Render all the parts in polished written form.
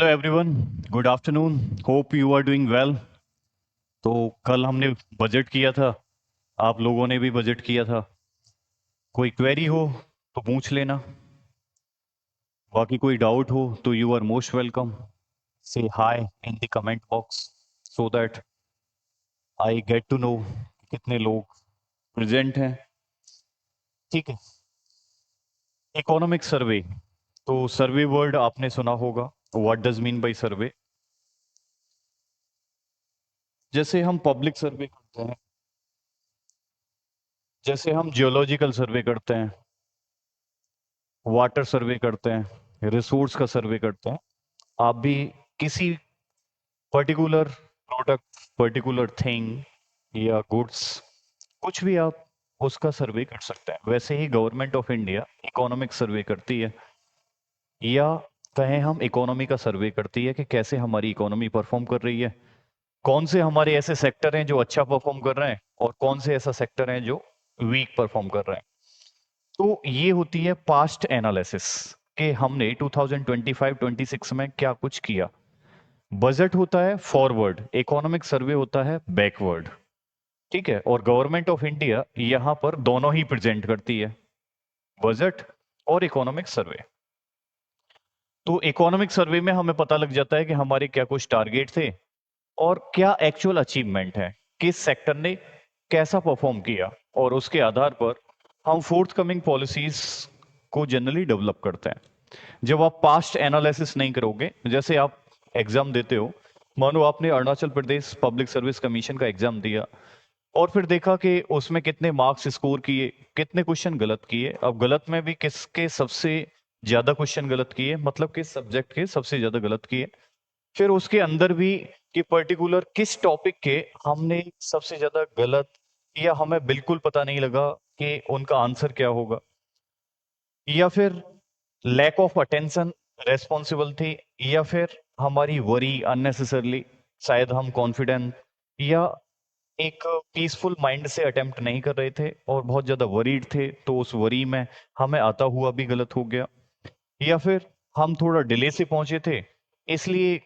Hello everyone, good afternoon. Hope you are doing well. तो कल हमने बजट किया था, आप लोगों ने भी बजट किया था। कोई क्वेरी हो तो पूछ लेना, बाकी कोई डाउट हो तो यू आर मोस्ट वेलकम। से hi in the comment box so that I get to know कितने लोग प्रेजेंट हैं। ठीक है। इकोनॉमिक सर्वे, तो सर्वे वर्ड आपने सुना होगा। व्हाट डज मीन बाय सर्वे? जैसे हम पब्लिक सर्वे करते हैं, जैसे हम जियोलॉजिकल सर्वे करते हैं, वाटर सर्वे करते हैं, रिसोर्स का सर्वे करते हैं, आप भी किसी पर्टिकुलर प्रोडक्ट, पर्टिकुलर थिंग या गुड्स, कुछ भी आप उसका सर्वे कर सकते हैं। वैसे ही government of India economic survey करती है, या कहें हम इकोनॉमी का सर्वे करती है कि कैसे हमारी इकोनॉमी परफॉर्म कर रही है, कौन से हमारे ऐसे सेक्टर हैं जो अच्छा परफॉर्म कर रहे हैं और कौन से ऐसा सेक्टर हैं जो वीक परफॉर्म कर रहे हैं। तो ये होती है पास्ट एनालिसिस कि हमने 2025-26 में क्या कुछ किया। बजट होता है फॉरवर्ड, इकोनॉमिक सर्वे होता है बैकवर्ड। ठीक है। और गवर्नमेंट ऑफ इंडिया यहां पर दोनों ही प्रेजेंट करती है, बजट और इकोनॉमिक सर्वे। तो इकोनॉमिक सर्वे में हमें पता लग जाता है कि हमारे क्या कुछ टारगेट थे और क्या एक्चुअल अचीवमेंट है, किस सेक्टर ने कैसा परफॉर्म किया, और उसके आधार पर हम फोर्थ कमिंग पॉलिसीज को जनरली डेवलप करते हैं। जब आप पास्ट एनालिसिस नहीं करोगे, जैसे आप एग्जाम देते हो, मानो आपने Arunachal Pradesh public service commission का एग्जाम दिया और फिर देखा कि उसमें कितने मार्क्स स्कोर किए, कितने क्वेश्चन गलत किए, अब गलत में भी किसके सबसे ज्यादा क्वेश्चन गलत किए, मतलब किस सब्जेक्ट के सबसे ज्यादा गलत किए, फिर उसके अंदर भी कि पर्टिकुलर किस टॉपिक के हमने सबसे ज्यादा गलत, या हमें बिल्कुल पता नहीं लगा कि उनका आंसर क्या होगा, या फिर लैक ऑफ अटेंशन रेस्पॉन्सिबल थी, या फिर हमारी वरी अननेसेसरली, शायद हम कॉन्फिडेंट या एक पीसफुल माइंड से अटेम्प्ट नहीं कर रहे थे और बहुत ज्यादा वरीड थे, तो उस वरी में हमें आता हुआ भी गलत हो गया, या फिर हम थोड़ा डिले से पहुंचे थे, इसलिए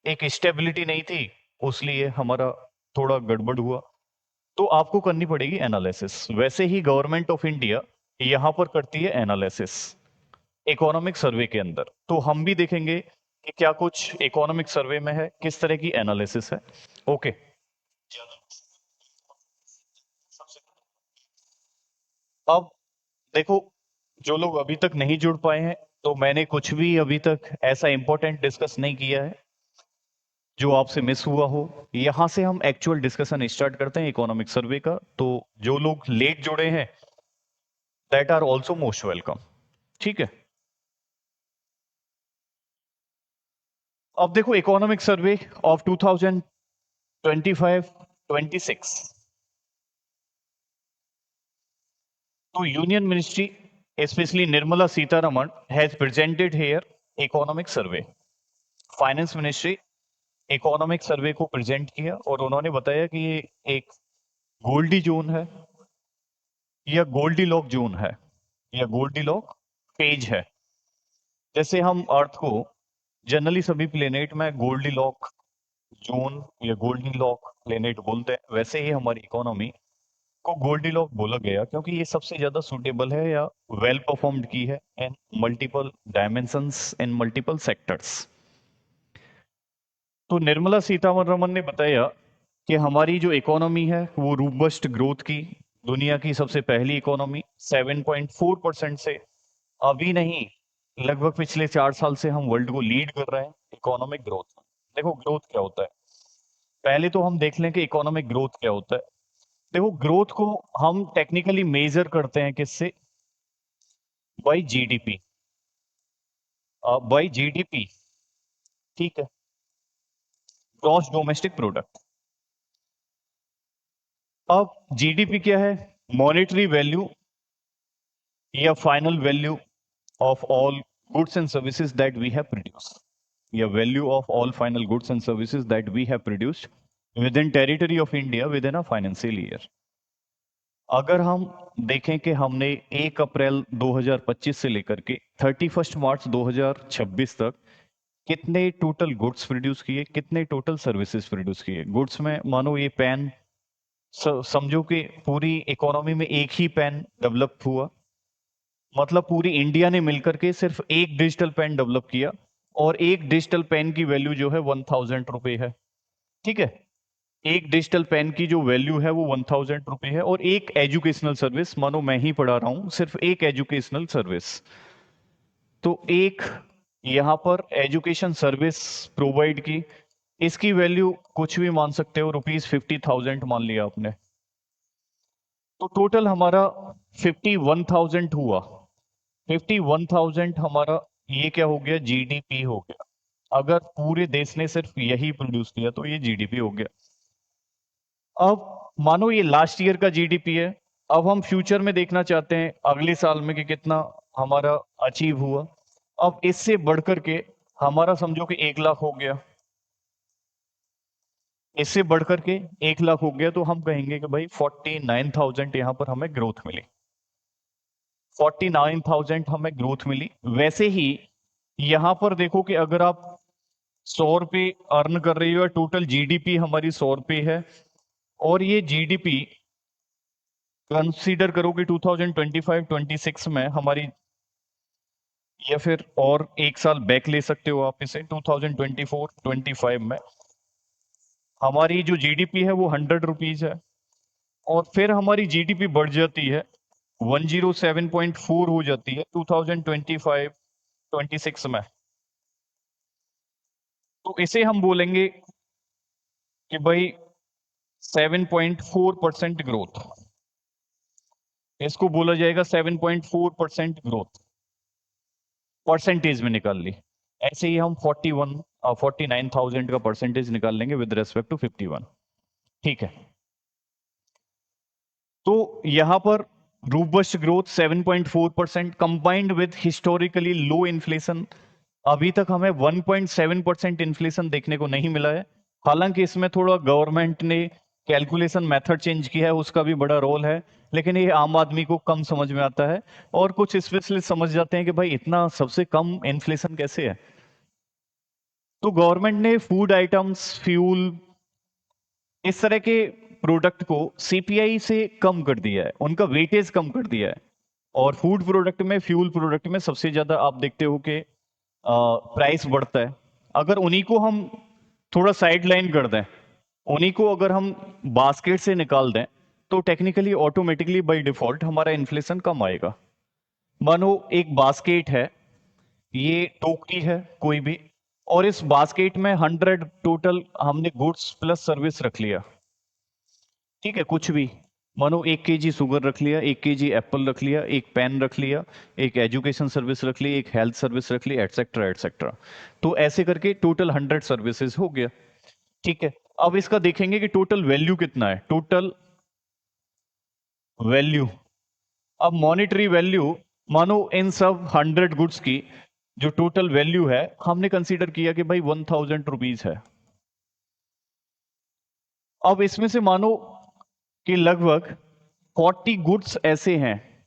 एक स्टेबिलिटी नहीं थी, उसलिए हमारा थोड़ा गड़बड़ हुआ। तो आपको करनी पड़ेगी एनालिसिस। वैसे ही गवर्नमेंट ऑफ इंडिया यहां पर करती है एनालिसिस इकोनॉमिक सर्वे के अंदर। तो हम भी देखेंगे कि क्या कुछ इकोनॉमिक सर्वे में है, किस तरह की एनालिसिस है। ओके। अब देखो, जो लोग अभी तक नहीं जुड़ पाए हैं, तो मैंने कुछ भी अभी तक ऐसा इंपॉर्टेंट डिस्कस नहीं किया है जो आपसे मिस हुआ हो। यहां से हम एक्चुअल डिस्कशन स्टार्ट करते हैं इकोनॉमिक सर्वे का। तो जो लोग लेट जुड़े हैं, that are also most welcome. ठीक है। अब देखो, इकोनॉमिक सर्वे ऑफ 2025-26, तो union ministry, specially Nirmala Sitharaman, has presented her economic survey. Finance ministry economic survey को प्रेजेंट किया और उन्होंने बताया कि ये एक गोल्डी जोन है, या गोल्डी लॉक जोन है, या गोल्डी लॉक पेज है। जैसे हम अर्थ को जनरली सभी प्लेनेट में गोल्डी लॉक जोन या गोल्डी लॉक प्लेनेट बोलते हैं, वैसे ही हमारी इकोनॉमी को गोल्डी लॉक बोला गया क्योंकि ये सबसे ज्यादा सुटेबल है या वेल परफॉर्म्ड की है इन मल्टीपल डायमेंशंस, इन मल्टीपल सेक्टर्स। तो निर्मला सीतारमण ने बताया कि हमारी जो इकोनॉमी है वो रूबस्ट ग्रोथ की, दुनिया की सबसे पहली इकोनॉमी 7.4% से, अभी नहीं, लगभग पिछले 4 साल से हम वर्ल्ड को लीड कर रहे हैं इकोनॉमिक ग्रोथ में। देखो ग्रोथ क्या होता है, पहले तो हम देख लें कि इकोनॉमिक ग्रोथ क्या होता है। देखो, ग्रोथ को हम टेक्निकली मेजर करते हैं किससे? By GDP. By GDP. ठीक है। Gross domestic product. अब जीडीपी क्या है? मॉनेटरी वैल्यू या final value of all goods and services that we have produced, या value of all final goods and services that we have produced within territory of India within a financial year. अगर हम देखें कि हमने 1 अप्रैल 2025 से लेकर के 31 मार्च 2026 तक कितने टोटल गुड्स प्रोड्यूस किए, कितने टोटल सर्विसेज प्रोड्यूस किए। गुड्स में मानो ये पेन, समझो कि पूरी इकोनॉमी में एक ही पेन डेवलप हुआ, मतलब पूरी इंडिया ने मिलकर के सिर्फ एक डिजिटल पेन डेवलप किया, और एक डिजिटल पेन की वैल्यू जो है 1000 रुपए है। ठीक है, एक डिजिटल पेन की जो वैल्यू है वो 1000 रुपए है। और एक एजुकेशनल सर्विस, मानो मैं ही पढ़ा रहा हूं, सिर्फ एक एजुकेशनल सर्विस, तो एक यहां पर एजुकेशन सर्विस प्रोवाइड की, इसकी वैल्यू कुछ भी मान सकते हो, ₹50,000 मान लिया आपने, तो टोटल हमारा 51,000 हुआ। 51,000 हमारा ये क्या हो गया, जीडीपी हो गया। अगर पूरे देश ने सिर्फ यही प्रोड्यूस किया तो ये जीडीपी हो गया। अब मानो ये लास्ट ईयर का जीडीपी है, अब हम फ्यूचर में देखना चाहते हैं अगले साल में कि कितना हमारा अचीव हुआ। अब इससे बढ़कर के हमारा समझो कि 1 लाख हो गया, इससे बढ़कर के 1 लाख हो गया, तो हम कहेंगे कि भाई 49,000 यहां पर हमें ग्रोथ मिली, 49,000 हमें ग्रोथ मिली। वैसे ही यहां पर देखो कि अगर आप 100 रुपए अर्न कर रही हो, टोटल जीडीपी हमारी 100 रुपए है, और ये जीडीपी कंसीडर करो कि 2025-26 में हमारी, या फिर और एक साल बैक ले सकते हो आप इसे, 2024-25 में हमारी जो जीडीपी है वो 100 रुपीज है, और फिर हमारी जीडीपी बढ़ जाती है, 107.4 हो जाती है 2025-26 में। तो इसे हम बोलेंगे कि भाई 7.4% ग्रोथ, इसको बोला जाएगा 7.4% ग्रोथ, परसेंटेज में निकाल ली। ऐसे ही हम 49,000 का परसेंटेज निकाल लेंगे विद रेस्पेक्ट टू 51। ठीक है, तो यहां पर robust growth 7.4% combined with historically low inflation. अभी तक हमें 1.7% इन्फ्लेशन देखने को नहीं मिला है, हालांकि इसमें थोड़ा गवर्नमेंट ने कैलकुलेशन मेथड चेंज किया है, उसका भी बड़ा रोल है, लेकिन ये आम आदमी को कम समझ में आता है। और कुछ स्पेशलिस्ट समझ जाते हैं कि भाई इतना सबसे कम इन्फ्लेशन कैसे है। तो गवर्नमेंट ने फूड आइटम्स, फ्यूल, इस तरह के प्रोडक्ट को सीपीआई से कम कर दिया है, उनका वेटेज कम कर दिया है। और फूड प्रोडक्ट में, फ्यूल प्रोडक्ट में सबसे ज्यादा आप देखते हो कि प्राइस बढ़ता है। अगर उन्हीं को हम थोड़ा साइड लाइन कर दें, उन्हीं को अगर हम बास्केट से निकाल दें, तो टेक्निकली ऑटोमेटिकली बाय डिफॉल्ट हमारा इन्फ्लेशन कम आएगा। मानो एक बास्केट है, ये टोकरी है कोई भी, और इस बास्केट में 100 टोटल हमने गुड्स प्लस सर्विस रख लिया। ठीक है, कुछ भी, मानो 1 kg शुगर रख लिया, 1 kg एप्पल रख लिया, एक पेन रख लिया, एक एजुकेशन सर्विस रख ली, एक हेल्थ सर्विस रख ली, एटसेट्रा एटसेट्रा। तो ऐसे करके टोटल 100 सर्विसेज हो गया। ठीक है, अब इसका देखेंगे कि टोटल वैल्यू कितना है, टोटल वैल्यू। अब मॉनेटरी वैल्यू, मानो इन सब 100 गुड्स की जो टोटल वैल्यू है, हमने कंसीडर किया कि भाई 1000 रुपीज है। अब इसमें से मानो कि लगभग 40 गुड्स ऐसे हैं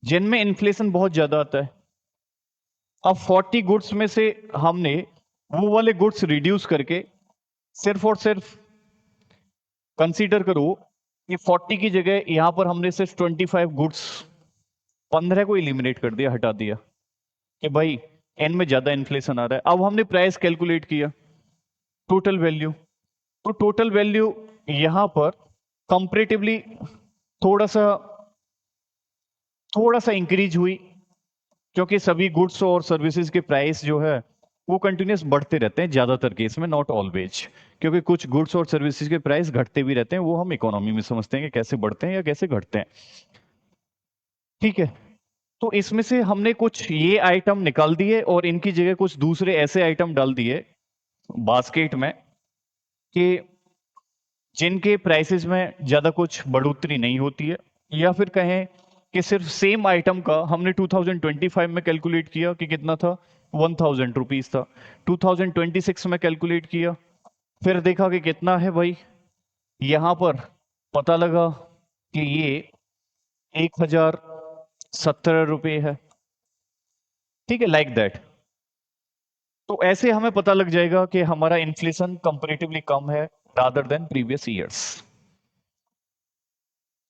जिनमें इन्फ्लेशन बहुत ज्यादा आता है। अब 40 गुड्स में से हमने वो वाले गुड्स रिड्यूस करके सिर्फ और सिर्फ कंसीडर करो कि 40 की जगह यहां पर हमने सिर्फ 25 गुड्स, 15 को इलिमिनेट कर दिया, हटा दिया कि भाई इनमें ज्यादा इन्फ्लेशन आ रहा है। अब हमने प्राइस कैलकुलेट किया, टोटल वैल्यू, तो टोटल वैल्यू यहां पर कंपेरेटिवली थोड़ा सा थोड़ा सा इंक्रीज हुई, क्योंकि सभी गुड्स और सर्विसेज के प्राइस जो है वो कंटिन्यूस बढ़ते रहते हैं, ज्यादातर केस में, नॉट ऑलवेज, क्योंकि कुछ गुड्स और सर्विसेज के प्राइस घटते भी रहते हैं, वो हम इकोनॉमी में समझते हैं कि कैसे बढ़ते हैं या कैसे घटते हैं। ठीक है, तो इसमें से हमने कुछ ये आइटम निकाल दिए और इनकी जगह कुछ दूसरे ऐसे आइटम डाल दिए बास्केट में कि जिनके प्राइसेस में ज्यादा कुछ बढ़ोतरी नहीं होती है, या फिर कहें कि सिर्फ सेम आइटम का हमने 2025 में कैलकुलेट किया कि कितना था, 1000 रुपीज था। 2026 में कैलकुलेट किया, फिर देखा कि कितना है भाई, यहां पर पता लगा कि ये 1017 रुपये है। ठीक है, लाइक दैट। तो ऐसे हमें पता लग जाएगा कि हमारा इन्फ्लेशन कंपैरेटिवली कम है रादर देन प्रीवियस ईयर्स।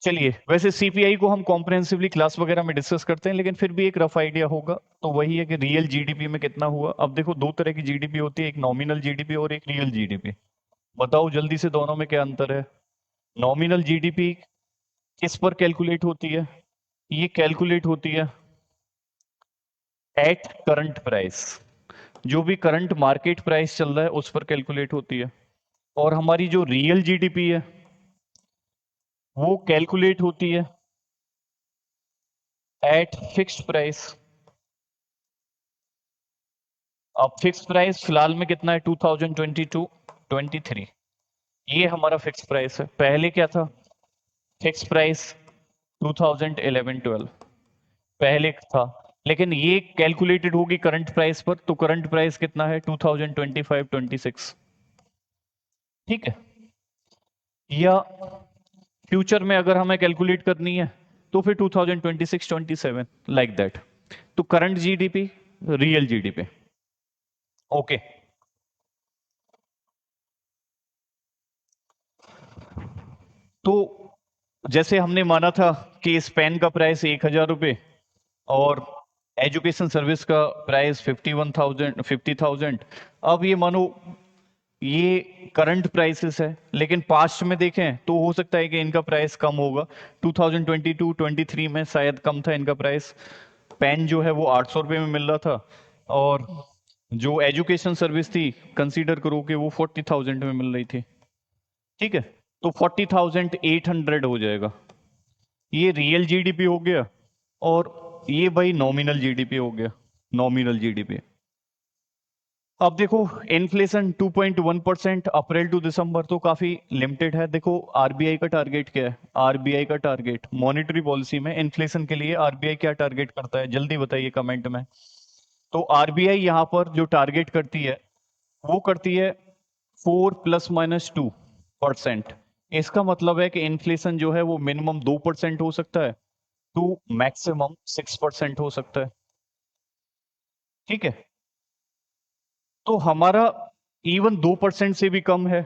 चलिए, वैसे सीपीआई को हम कॉम्प्रिहेंसिवली क्लास वगैरह में डिस्कस करते हैं, लेकिन फिर भी एक रफ आइडिया होगा। तो वही है कि रियल जीडीपी में कितना हुआ। अब देखो, दो तरह की जीडीपी होती है, एक नॉमिनल जीडीपी और एक रियल जीडीपी। बताओ जल्दी से, दोनों में क्या अंतर है। नॉमिनल जीडीपी किस पर कैलकुलेट होती है? ये कैलकुलेट होती है एट करंट प्राइस। जो भी करंट मार्केट प्राइस चल रहा है उस पर कैलकुलेट होती है। और हमारी जो रियल जीडीपी है वो कैलकुलेट होती है एट फिक्स्ड प्राइस। अब फिक्स प्राइस फिलहाल में कितना है? 2022-23। ये हमारा फिक्स प्राइस है। पहले क्या था? फिक्स प्राइस 2011-12 पहले था। लेकिन ये कैलकुलेटेड होगी करंट प्राइस पर, तो करंट प्राइस कितना है? 2025-26। ठीक है। या फ्यूचर में अगर हमें कैलकुलेट करनी है तो फिर 2026-27, लाइक दैट। तो current GDP, real GDP. Okay. तो जैसे हमने माना था कि इस पेन का प्राइस 1,000 रुपये और एजुकेशन सर्विस का प्राइस 50,000। अब ये मानो ये करंट प्राइसेस है, लेकिन पास्ट में देखें तो हो सकता है कि इनका प्राइस कम होगा। 2022-23 में शायद कम था इनका प्राइस। पेन जो है वो 800 रुपये में मिल रहा था, और जो एजुकेशन सर्विस थी कंसीडर करो कि वो 40,000 में मिल रही थी। ठीक है, तो 40,800 हो जाएगा। ये रियल जीडीपी हो गया, और ये भाई नॉमिनल जीडीपी हो गया। Nominal GDP. अब देखो, इन्फ्लेशन 2.1% अप्रैल टू दिसंबर, तो काफी लिमिटेड है। देखो आरबीआई का टारगेट क्या है? आरबीआई का टारगेट मॉनेटरी पॉलिसी में इन्फ्लेशन के लिए आरबीआई क्या टारगेट करता है? जल्दी बताइए कमेंट में। तो आरबीआई यहां पर जो टारगेट करती है वो करती है 4 ± 2%। इसका मतलब है कि इन्फ्लेशन जो है वो मिनिमम 2% हो सकता है, टू मैक्सिमम 6% हो सकता है। ठीक है, तो हमारा इवन 2% से भी कम है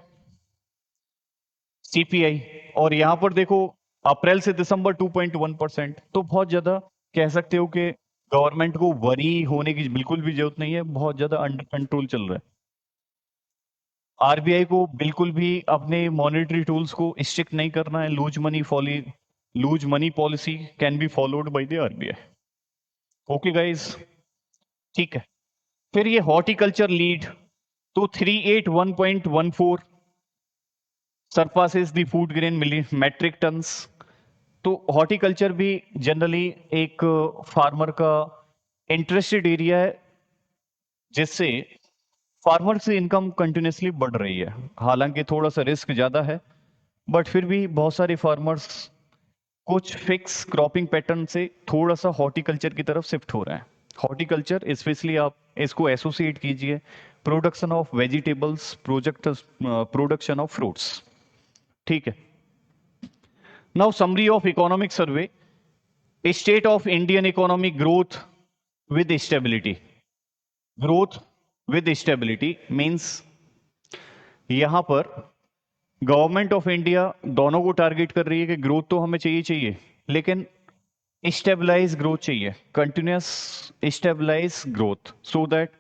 सीपीआई। और यहां पर देखो, अप्रैल से दिसंबर 2.1%, तो बहुत ज्यादा कह सकते हो कि गवर्नमेंट को वरी होने की बिल्कुल भी जरूरत नहीं है, बहुत ज्यादा अंडर कंट्रोल चल रहा है। आरबीआई को बिल्कुल भी अपने मॉनेटरी टूल्स को स्ट्रिक्ट नहीं करना है। Loose money policy can be followed by the RBI. Okay guys, ठीक है। फिर ये हॉर्टिकल्चर लीड, तो 381.14 surpasses the food grain metric tonnes. तो हॉर्टिकल्चर भी जनरली एक फार्मर का इंटरेस्टेड एरिया है, जिससे फार्मर से इनकम कंटिन्यूसली बढ़ रही है। हालांकि थोड़ा सा रिस्क ज्यादा है, बट फिर भी बहुत सारे फार्मर्स कुछ फिक्स क्रॉपिंग पैटर्न से थोड़ा सा हॉर्टिकल्चर की तरफ शिफ्ट हो रहे हैं। हॉर्टिकल्चर स्पेशली आप इसको एसोसिएट कीजिए production of vegetables, production of fruits. ठीक है। Now summary of economic survey, state of Indian economic growth with stability. Growth with stability means यहां पर गवर्नमेंट ऑफ इंडिया दोनों को टारगेट कर रही है कि ग्रोथ तो हमें चाहिए चाहिए, लेकिन स्टेबलाइज ग्रोथ चाहिए, continuous stabilise growth, so that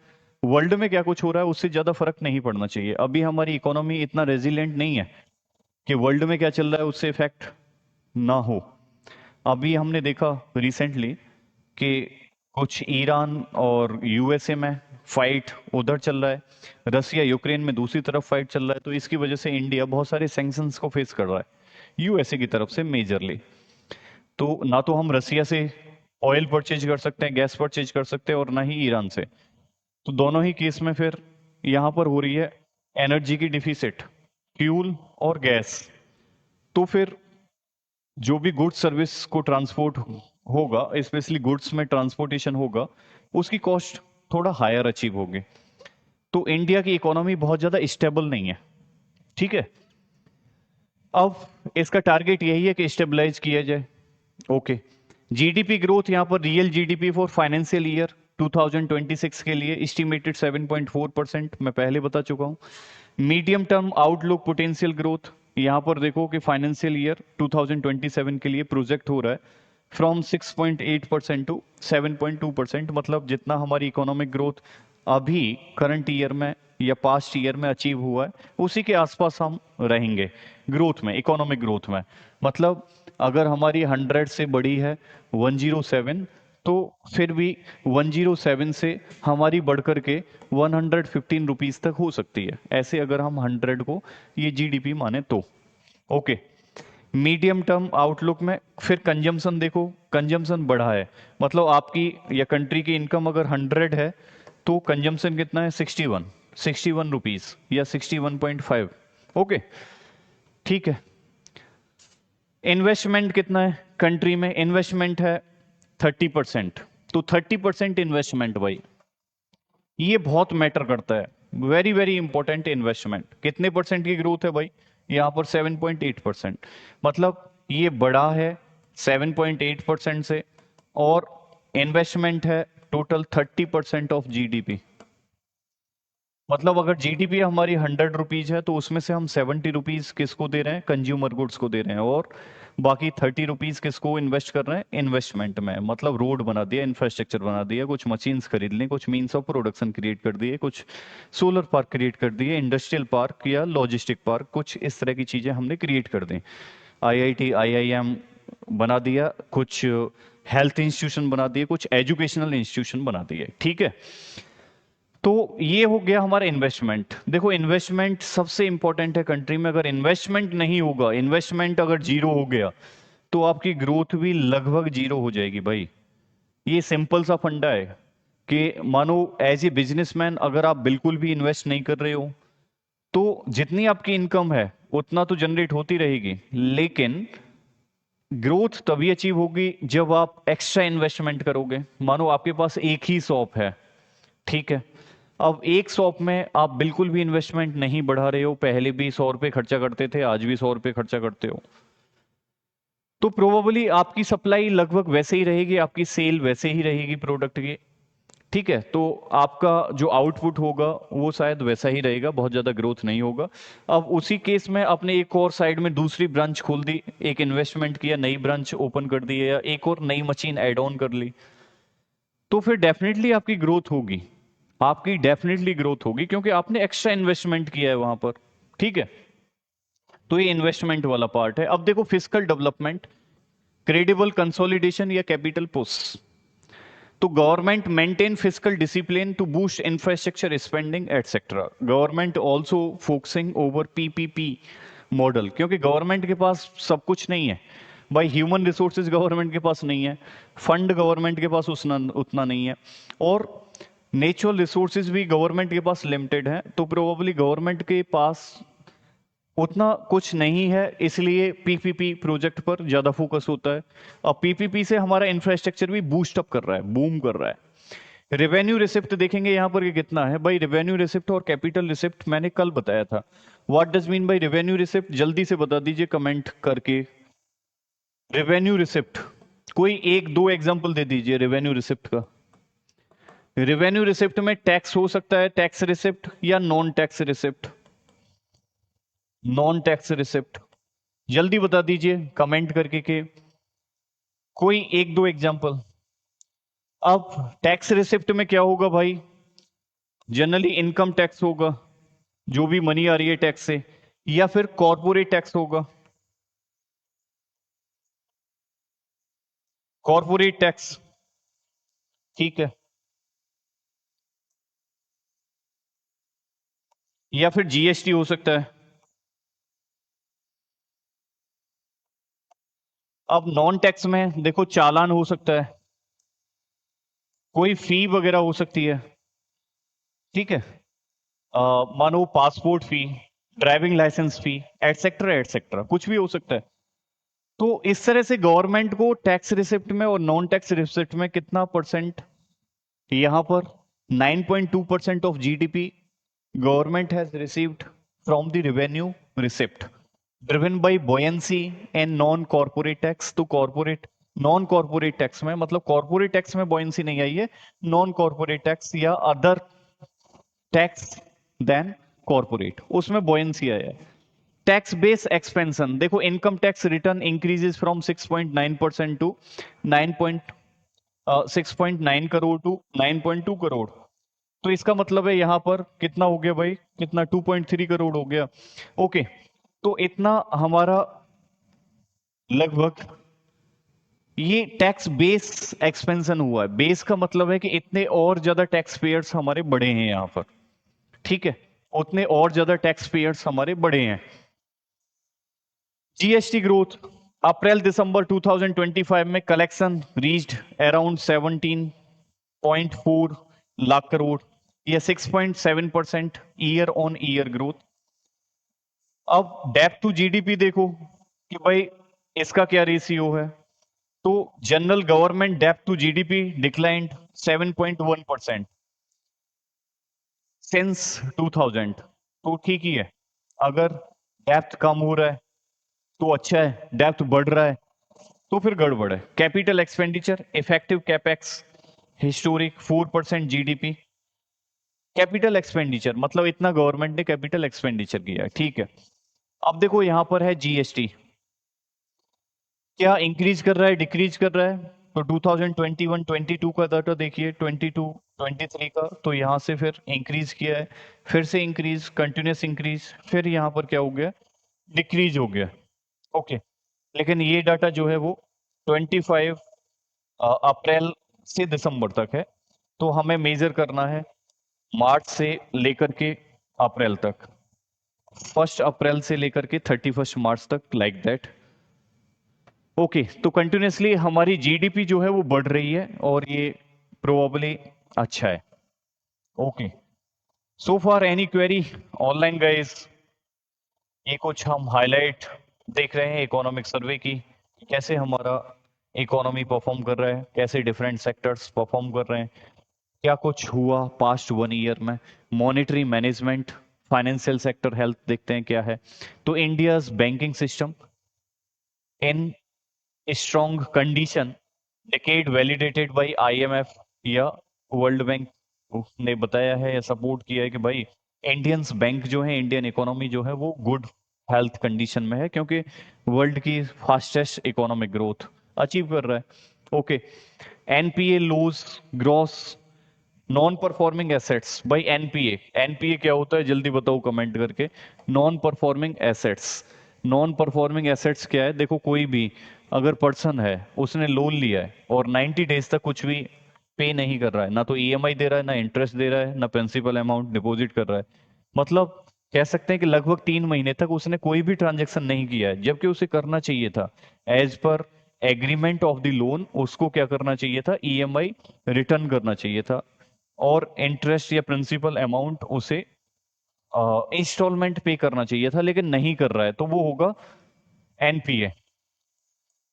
world में क्या कुछ हो रहा है उससे ज्यादा फर्क नहीं पड़ना चाहिए। अभी हमारी इकोनॉमी इतना रेजिलिएंट नहीं है कि वर्ल्ड में क्या चल रहा है उससे इफेक्ट ना हो। अभी हमने देखा रिसेंटली कि कुछ ईरान और यूएसए में फाइट उधर चल रहा है, रसिया यूक्रेन में दूसरी तरफ फाइट चल रहा है। तो इसकी वजह से इंडिया बहुत सारे सैंक्शंस को फेस कर रहा है यूएसए की तरफ से मेजरली। तो ना तो हम रसिया से ऑयल परचेज कर सकते हैं, गैस परचेज कर सकते हैं, और ना ही ईरान से। तो दोनों ही केस में फिर यहां पर हो रही है एनर्जी की डिफिसिट, फ्यूल और गैस। तो फिर जो भी गुड्स सर्विस को ट्रांसपोर्ट होगा, स्पेशली गुड्स में ट्रांसपोर्टेशन होगा, उसकी कॉस्ट थोड़ा हायर अचीव होगी। तो इंडिया की इकोनॉमी बहुत ज्यादा स्टेबल नहीं है। ठीक है, अब इसका टारगेट यही है कि स्टेबलाइज किया जाए। ओके, जीडीपी ग्रोथ यहां पर real GDP for financial year 2026 के लिए एस्टिमेटेड 7.4%, मैं पहले बता चुका हूँ। Medium term outlook potential growth, यहाँ पर देखो कि फाइनेंशियल ईयर 2027 के लिए प्रोजेक्ट हो रहा है फ्रॉम 6.8% टू 7.2%, मतलब जितना हमारी इकोनॉमिक ग्रोथ अभी करंट ईयर में या पास्ट ईयर में अचीव हुआ है उसी के आसपास हम रहेंगे ग्रोथ में, इकोनॉमिक ग्रोथ में। मतलब अगर हमारी 100 से बड़ी है 107, तो फिर भी 107 से हमारी बढ़कर के 115 रुपीज तक हो सकती है, ऐसे अगर हम 100 को ये जीडीपी माने तो। ओके, मीडियम टर्म आउटलुक में फिर कंजम्पशन देखो, कंजम्पशन बढ़ा है, मतलब आपकी या कंट्री की इनकम अगर 100 है तो कंजम्पशन कितना है 61 रुपीज या 61.5। ओके, ठीक है। इन्वेस्टमेंट कितना है कंट्री में, इन्वेस्टमेंट है 30%, तो 30% इन्वेस्टमेंट भाई ये बहुत मैटर करता है, वेरी वेरी इंपॉर्टेंट। इन्वेस्टमेंट कितने परसेंट की ग्रोथ है भाई, यहाँ पर 7.8%, मतलब ये बड़ा है 7.8% से, और इन्वेस्टमेंट है टोटल 30% ऑफ जीडीपी। मतलब अगर जीडीपी हमारी 100 रुपीज है तो उसमें से हम 70 रुपीज किसको दे रहे हैं, कंज्यूमर गुड्स को दे रहे हैं, और बाकी 30 रुपीज किसको इन्वेस्ट कर रहे हैं, इन्वेस्टमेंट में। मतलब रोड बना दिया, इंफ्रास्ट्रक्चर बना दिया, कुछ मशीन्स खरीद ली, कुछ मीन्स ऑफ प्रोडक्शन क्रिएट कर दिए, कुछ सोलर पार्क क्रिएट कर दिए, इंडस्ट्रियल पार्क या लॉजिस्टिक पार्क, कुछ इस तरह की चीजें हमने क्रिएट कर दी। आईआईटी आईआईएम बना दिया, कुछ हेल्थ इंस्टीट्यूशन बना दिए, कुछ एजुकेशनल इंस्टीट्यूशन बना दिए, ठीक है। तो ये हो गया हमारा इन्वेस्टमेंट। देखो इन्वेस्टमेंट सबसे इंपॉर्टेंट है कंट्री में, अगर इन्वेस्टमेंट नहीं होगा, इन्वेस्टमेंट अगर जीरो हो गया तो आपकी ग्रोथ भी लगभग जीरो हो जाएगी भाई। ये सिंपल सा फंडा है कि मानो एज ए बिजनेसमैन अगर आप बिल्कुल भी इन्वेस्ट नहीं कर रहे हो तो जितनी आपकी इनकम है उतना तो जनरेट होती रहेगी, लेकिन ग्रोथ तभी अचीव होगी जब आप एक्स्ट्रा इन्वेस्टमेंट करोगे। मानो आपके पास एक ही शॉप है, ठीक है, अब एक शॉप में आप बिल्कुल भी इन्वेस्टमेंट नहीं बढ़ा रहे हो, पहले भी 100 रुपए खर्चा करते थे, आज भी 100 रुपए खर्चा करते हो, तो प्रोबेबली आपकी सप्लाई लगभग वैसे ही रहेगी, आपकी सेल वैसे ही रहेगी प्रोडक्ट की, ठीक है। तो आपका जो आउटपुट होगा वो शायद वैसा ही रहेगा, बहुत ज्यादा ग्रोथ नहीं होगा। अब उसी केस में आपने एक और साइड में दूसरी ब्रांच खोल दी, एक इन्वेस्टमेंट किया, नई ब्रांच ओपन कर दी, या एक और नई मशीन ऐड ऑन कर ली, तो फिर डेफिनेटली आपकी ग्रोथ होगी, आपकी डेफिनेटली ग्रोथ होगी, क्योंकि आपने एक्स्ट्रा इन्वेस्टमेंट किया है वहां पर, ठीक है। तो ये इन्वेस्टमेंट वाला पार्ट है। अब देखो फिजिकल डेवलपमेंट, क्रेडिबल कंसोलिडेशन या कैपिटल पुश। तो government maintain physical discipline to boost infrastructure spending etcetera. Government also focusing over PPP model, क्योंकि गवर्नमेंट के पास सब कुछ नहीं है भाई, ह्यूमन रिसोर्सेज गवर्नमेंट के पास नहीं है, फंड गवर्नमेंट के पास उतना नहीं है, और नेचुरल रिसोर्सेज भी गवर्नमेंट के पास लिमिटेड है, तो प्रोबेबली गवर्नमेंट के पास उतना कुछ नहीं है, इसलिए पीपीपी प्रोजेक्ट पर ज्यादा फोकस होता है। अब पीपीपी से हमारा इंफ्रास्ट्रक्चर भी बूस्ट अप कर रहा है, बूम कर रहा है। रेवेन्यू रिसिप्ट देखेंगे यहां पर कि कितना है भाई, रेवेन्यू रिसिप्ट और कैपिटल रिसिप्ट मैंने कल बताया था। What does mean by revenue receipt, जल्दी से बता दीजिए कमेंट करके। रेवेन्यू रिसिप्ट कोई एक दो एग्जांपल दे दीजिए रेवेन्यू रिसिप्ट का। रेवेन्यू रिसिप्ट में टैक्स हो सकता है, टैक्स रिसिप्ट या non tax receipt, non tax receipt, जल्दी बता दीजिए कमेंट करके के कोई एक दो एग्जांपल। अब टैक्स रिसिप्ट में क्या होगा भाई, जनरली इनकम टैक्स होगा, जो भी मनी आ रही है टैक्स से, या फिर कॉर्पोरेट टैक्स होगा, कॉर्पोरेट टैक्स, ठीक है, या फिर जीएसटी हो सकता है। अब नॉन टैक्स में देखो चालान हो सकता है, कोई फी वगैरह हो सकती है, ठीक है, मानो पासपोर्ट फी, ड्राइविंग लाइसेंस फी, एटसेट्रा एटसेट्रा, कुछ भी हो सकता है। तो इस तरह से गवर्नमेंट को टैक्स रिसिप्ट में और नॉन टैक्स रिसिप्ट में कितना परसेंट, यहां पर 9.2% of GDP government has received from the revenue receipt driven by buoyancy and non corporate tax. तो कॉर्पोरेट नॉन कॉर्पोरेट टैक्स में, मतलब कॉर्पोरेट टैक्स में बॉयंसी नहीं आई है, नॉन कॉर्पोरेट टैक्स या अदर टैक्स देन कॉर्पोरेट, उसमें बॉयंसी आया है। टैक्स बेस एक्सपेंशन देखो, income tax return increases from 6.9% to 6.9 crore to 9.2 crore. तो इसका मतलब है यहां पर कितना हो गया भाई, कितना 2.3 करोड़ हो गया। ओके, तो इतना हमारा लगभग ये टैक्स बेस एक्सपेंशन हुआ है। बेस का मतलब है कि इतने और ज्यादा टैक्स पेयर्स हमारे बढ़े हैं यहां पर, ठीक है, उतने और ज्यादा टैक्स पेयर्स हमारे बढ़े हैं। जीएसटी ग्रोथ, अप्रैल दिसंबर 2025 में collection reached around 17.4 lakh crore, या 6.7% ईयर ऑन ईयर ग्रोथ। अब डेप्थ टू जीडीपी देखो कि भाई इसका क्या रेशियो है, तो general government depth to GDP declined 7.1% since 2000, तो ठीक ही है। अगर डेप्थ कम हो रहा है तो अच्छा है, डेप्थ बढ़ रहा है तो फिर गड़बड़ है। Capital expenditure effective capex historic 4% GDP. Capital expenditure मतलब इतना गवर्नमेंट ने कैपिटल एक्सपेंडिचर किया है, ठीक है। अब देखो यहां पर है जीएसटी, क्या इंक्रीज कर रहा है डिक्रीज कर रहा है, तो 2021-22 का डाटा देखिए, 22-23 का, तो यहां से फिर इंक्रीज किया है, फिर से इंक्रीज, कंटिन्यूस इंक्रीज, फिर यहां पर क्या हो गया, डिक्रीज हो गया। ओके, लेकिन ये डाटा जो है वो 25 अप्रैल से दिसंबर तक है, तो हमें मेजर करना है मार्च से लेकर के अप्रैल तक, 1 अप्रैल से लेकर के 31 मार्च तक, लाइक दैट। ओके, तो कंटिन्यूसली हमारी जीडीपी जो है वो बढ़ रही है और ये प्रोबेबली अच्छा है। Okay, so for any query online guys, ये कुछ हम हाईलाइट देख रहे हैं इकोनॉमिक सर्वे की, कि कैसे हमारा इकोनॉमी परफॉर्म कर रहा है, कैसे डिफरेंट सेक्टर्स परफॉर्म कर रहे हैं, क्या कुछ हुआ पास्ट 1 ईयर में, monetary management, financial sector health देखते हैं क्या है। तो India's banking system in strong condition, decade validated by IMF या वर्ल्ड बैंक ने बताया है या सपोर्ट किया है कि भाई इंडियंस बैंक जो है, इंडियन इकोनॉमी जो है वो गुड हेल्थ कंडीशन में है, क्योंकि वर्ल्ड की फास्टेस्ट इकोनॉमिक ग्रोथ अचीव कर रहा है। Okay, NPA loose gross non performing assets, भाई एनपीए, एनपीए क्या होता है जल्दी बताओ कमेंट करके। Non performing assets, non performing assets क्या है, देखो कोई भी अगर पर्सन है उसने लोन लिया है और 90 डेज तक कुछ भी पे नहीं कर रहा है, ना तो ईएमआई दे रहा है, ना इंटरेस्ट दे रहा है, ना प्रिंसिपल अमाउंट डिपॉजिट कर रहा है, मतलब कह सकते हैं कि लगभग 3 महीने तक उसने कोई भी ट्रांजेक्शन नहीं किया है, जबकि उसे करना चाहिए था as per agreement of the loan, उसको क्या करना चाहिए था, ईएमआई रिटर्न करना चाहिए था और इंटरेस्ट या प्रिंसिपल अमाउंट उसे इंस्टॉलमेंट पे करना चाहिए था, लेकिन नहीं कर रहा है, तो वो होगा एनपीए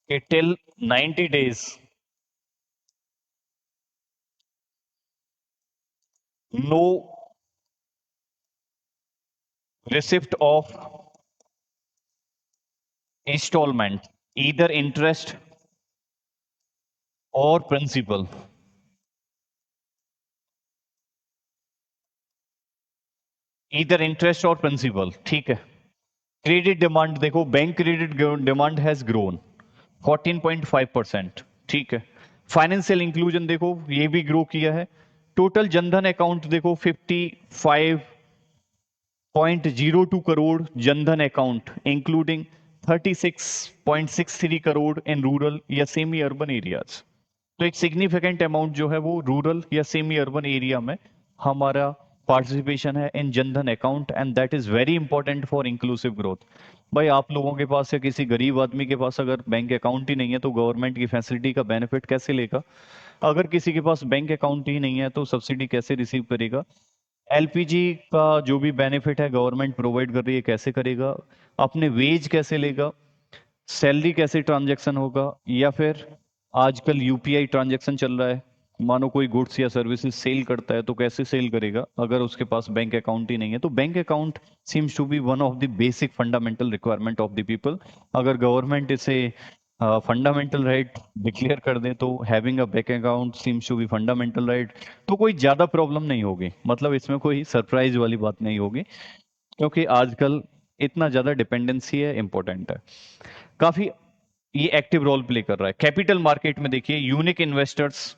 कि till 90 days no receipt of instalment, either interest or principal, either interest or principal, ठीक है। क्रेडिट डिमांड देखो, bank credit demand has grown 14.5%, ठीक है। फाइनेंशियल इंक्लूजन देखो, ये भी ग्रो किया है। टोटल जनधन अकाउंट देखो 55.02 crore Jan Dhan account, including 36.63 crore in rural या सेमी अर्बन एरियाज। तो एक सिग्निफिकेंट अमाउंट जो है वो रूरल या सेमी अर्बन एरिया में हमारा पार्टिसिपेशन है in Jan Dhan account, and that is very important for inclusive growth. भाई आप लोगों के पास या किसी गरीब आदमी के पास अगर बैंक अकाउंट ही नहीं है तो गवर्नमेंट की फैसिलिटी का बेनिफिट कैसे लेगा, अगर किसी के पास बैंक अकाउंट ही नहीं है तो सब्सिडी कैसे रिसीव करेगा, एलपीजी का जो भी बेनिफिट है गवर्नमेंट प्रोवाइड कर रही है कैसे करेगा, अपने वेज कैसे लेगा, सैलरी कैसे ट्रांजैक्शन होगा, या फिर आजकल यूपीआई ट्रांजैक्शन चल रहा है, मानो कोई गुड्स या सर्विसेज सेल करता है तो कैसे सेल करेगा अगर उसके पास बैंक अकाउंट ही नहीं है। तो bank account seems to be one of the basic fundamental requirement of the people. अगर गवर्नमेंट इसे फंडामेंटल राइट डिक्लेयर कर दें तो having a bank account seems to be fundamental right, तो कोई ज्यादा प्रॉब्लम नहीं होगी, मतलब इसमें कोई सरप्राइज वाली बात नहीं होगी, क्योंकि आजकल इतना ज्यादा डिपेंडेंसी है, इंपॉर्टेंट है काफी। ये एक्टिव रोल प्ले कर रहा है कैपिटल मार्केट में। देखिए unique investors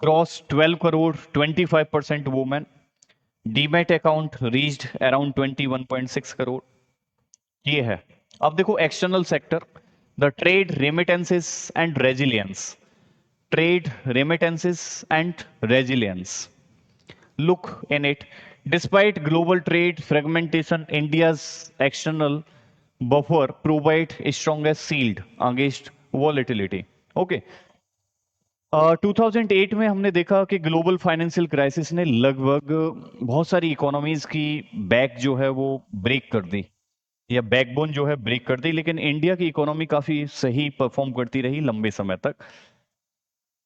cross 12 crore, 25% women, demat account reached around 21.6 crore, ये है। अब देखो external sector, the trade remittances and resilience, trade remittances and resilience, look in it. Despite global trade fragmentation, India's external buffer provide strongest shield against volatility. Okay. 2008 में हमने देखा कि global financial crisis ने लगभग बहुत सारी इकोनॉमीज की back जो है वो ब्रेक कर दी, या बैकबोन जो है ब्रेक कर दी, लेकिन इंडिया की इकोनॉमी काफी सही परफॉर्म करती रही लंबे समय तक।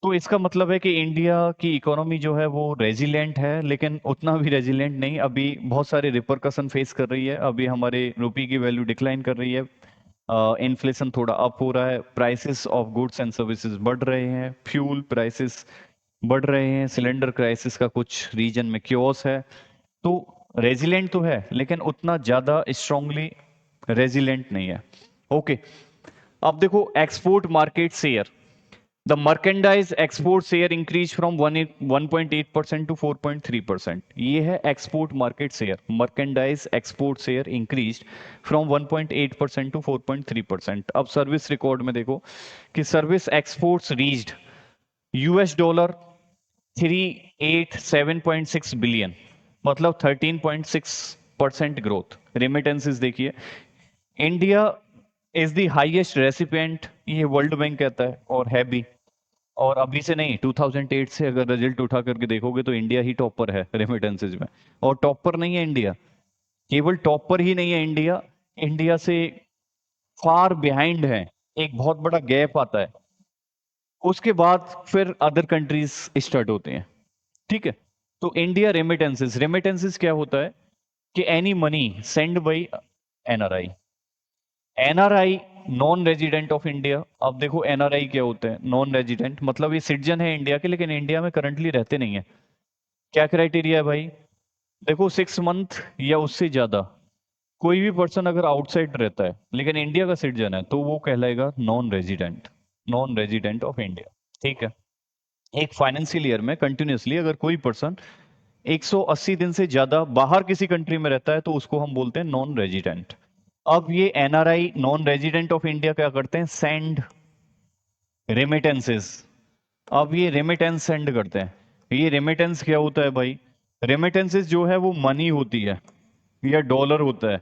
तो इसका मतलब है कि इंडिया की इकोनॉमी जो है वो रेजिलेंट है, लेकिन उतना भी रेजिलेंट नहीं, अभी बहुत सारे रिपरकशन फेस कर रही है। अभी हमारे रुपये की वैल्यू डिक्लाइन कर रही है, इन्फ्लेशन थोड़ा अप हो रहा है, prices of goods and services बढ़ रहे हैं, फ्यूल प्राइसेस बढ़ रहे हैं, सिलेंडर क्राइसिस का कुछ रीजन में क्योस है। तो रेजिलेंट तो है, लेकिन उतना ज्यादा स्ट्रांगली रेजिलेंट नहीं है। ओके। अब देखो export market share, the merchandise export share increased from 1.8% to 4.3%. ये है export market share, merchandise export share increased from 1.8% to 4.3%. अब सर्विस रिकॉर्ड में देखो कि service exports reached US dollar 387.6 billion, मतलब 13.6% ग्रोथ। रेमिटेंसेस देखिए, India is the highest recipient, ये world bank कहता है और है भी। और अभी से नहीं, 2008 से अगर रिजल्ट उठा करके देखोगे तो इंडिया ही टॉपर है रेमिटेंसेज में। और टॉपर नहीं है इंडिया, केवल टॉपर ही नहीं है इंडिया, इंडिया से फार बिहाइंड है, एक बहुत बड़ा गैप आता है, उसके बाद फिर अदर कंट्रीज स्टार्ट होते हैं। ठीक है। तो इंडिया रेमिटेंसेस, रेमिटेंसेस क्या होता है कि any money send by NRI, NRI non resident of India. अब देखो एनआरआई क्या होता है, नॉन रेजिडेंट मतलब ये सिटीजन है इंडिया के, लेकिन इंडिया में करंटली रहते नहीं है। क्या क्राइटेरिया है भाई, देखो 6 मंथ या उससे ज्यादा कोई भी पर्सन अगर आउटसाइड रहता है लेकिन इंडिया का सिटीजन है तो वो कहलाएगा non resident, non resident of India. ठीक है। एक फाइनेंशियल ईयर में कंटिन्यूसली अगर कोई पर्सन 180 दिन से ज्यादा बाहर किसी कंट्री में रहता है तो उसको हम बोलते हैं नॉन रेजिडेंट। अब ये NRI non resident of India क्या करते हैं, सेंड रेमिटेंसेस। अब ये रेमिटेंस सेंड करते हैं। ये रेमिटेंस क्या होता है भाई, रेमिटेंसेस जो है वो मनी होती है या डॉलर होता है,